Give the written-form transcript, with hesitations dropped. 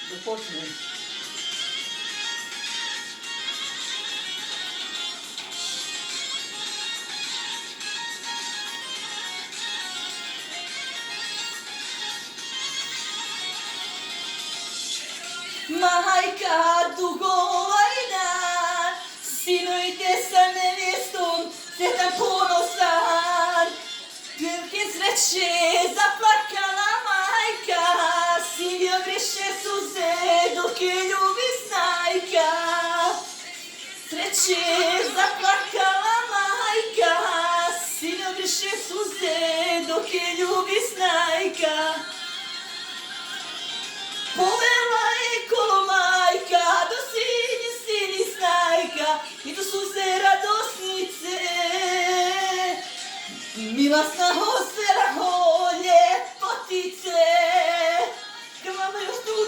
da počnem. Majka dugovajna, sinujte sa nevjestom, sretan ponosan. Velike sreće zaplakala majka, sin joj vriše suze dok je ljubi snajka. Sreće zaplakala majka, sin joj vriše suze dok je ljubi snajka. Povela je kolo majka, do sini snajka, i to suze radosnice. Milosna ho, ljepotice.